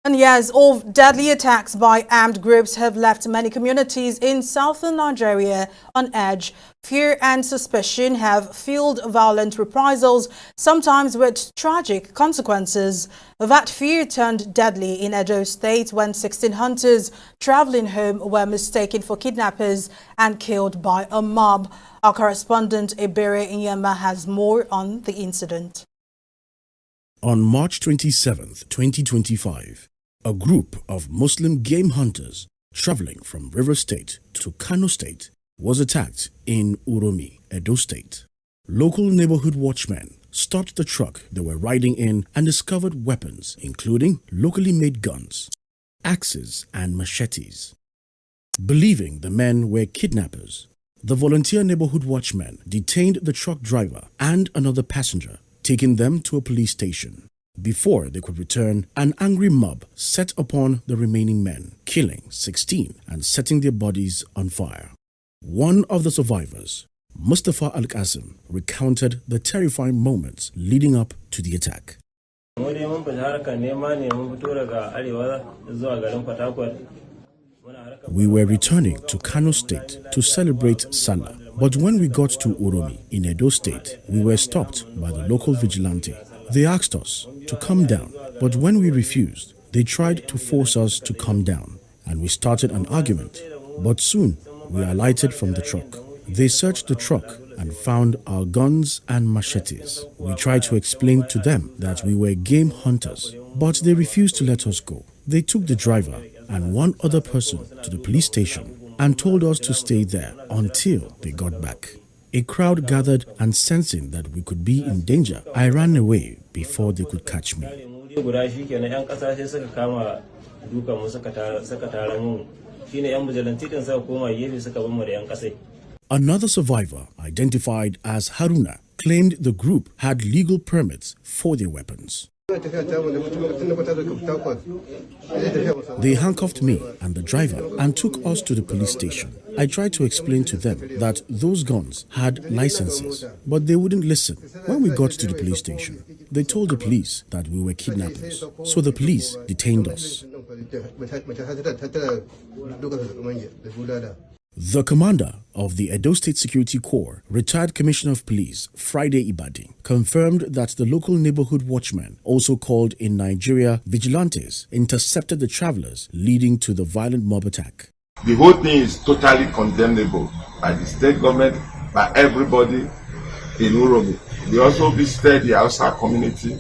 And years of deadly attacks by armed groups have left many communities in southern Nigeria on edge. Fear and suspicion have fueled violent reprisals, sometimes with tragic consequences. That fear turned deadly in Edo State when 16 hunters traveling home were mistaken for kidnappers and killed by a mob. Our correspondent Ebere Inyema has more on the incident. On March 27, 2025, a group of Muslim game hunters traveling from River State to Kano State was attacked in Uromi, Edo State. Local neighborhood watchmen stopped the truck they were riding in and discovered weapons, including locally made guns, axes, and machetes. Believing the men were kidnappers, the volunteer neighborhood watchmen detained the truck driver and another passenger, taking them to a police station. Before they could return, an angry mob set upon the remaining men, killing 16 and setting their bodies on fire. One of the survivors, Mustafa Al-Qasim, recounted the terrifying moments leading up to the attack. We were returning to Kano State to celebrate Salah, but when we got to Uromi in Edo State, we were stopped by the local vigilante. They asked us to come down, but when we refused, they tried to force us to come down, and we started an argument. But soon, we alighted from the truck. They searched the truck and found our guns and machetes. We tried to explain to them that we were game hunters, but they refused to let us go. They took the driver and one other person to the police station and told us to stay there until they got back. A crowd gathered, and sensing that we could be in danger, I ran away before they could catch me. Another survivor, identified as Haruna, claimed the group had legal permits for their weapons. They handcuffed me and the driver and took us to the police station. I tried to explain to them that those guns had licenses, but they wouldn't listen. When we got to the police station, they told the police that we were kidnappers, so the police detained us. The commander of the Edo State Security Corps, retired Commissioner of Police Friday Ibadi, confirmed that the local neighborhood watchmen, also called in Nigeria vigilantes, intercepted the travelers, leading to the violent mob attack. The whole thing is totally condemnable by the state government, by everybody in Uromi. We also visited the Hausa community,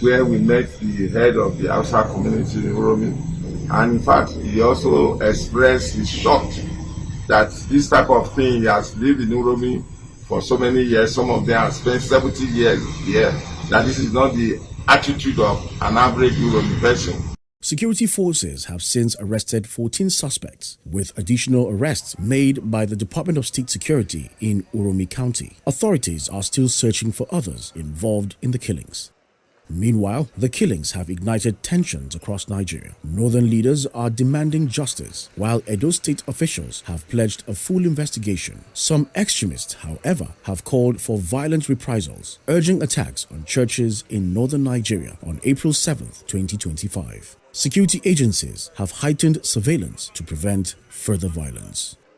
where we met the head of the Hausa community in Uromi, and in fact he also expressed his shock that this type of thing, he has lived in Uromi for so many years. Some of them have spent 70 years here. That this is not the attitude of an average Uromi person. Security forces have since arrested 14 suspects, with additional arrests made by the Department of State Security in Uromi County. Authorities are still searching for others involved in the killings. Meanwhile, the killings have ignited tensions across Nigeria. Northern leaders are demanding justice, while Edo State officials have pledged a full investigation. Some extremists, however, have called for violent reprisals, urging attacks on churches in northern Nigeria on April 7, 2025. Security agencies have heightened surveillance to prevent further violence.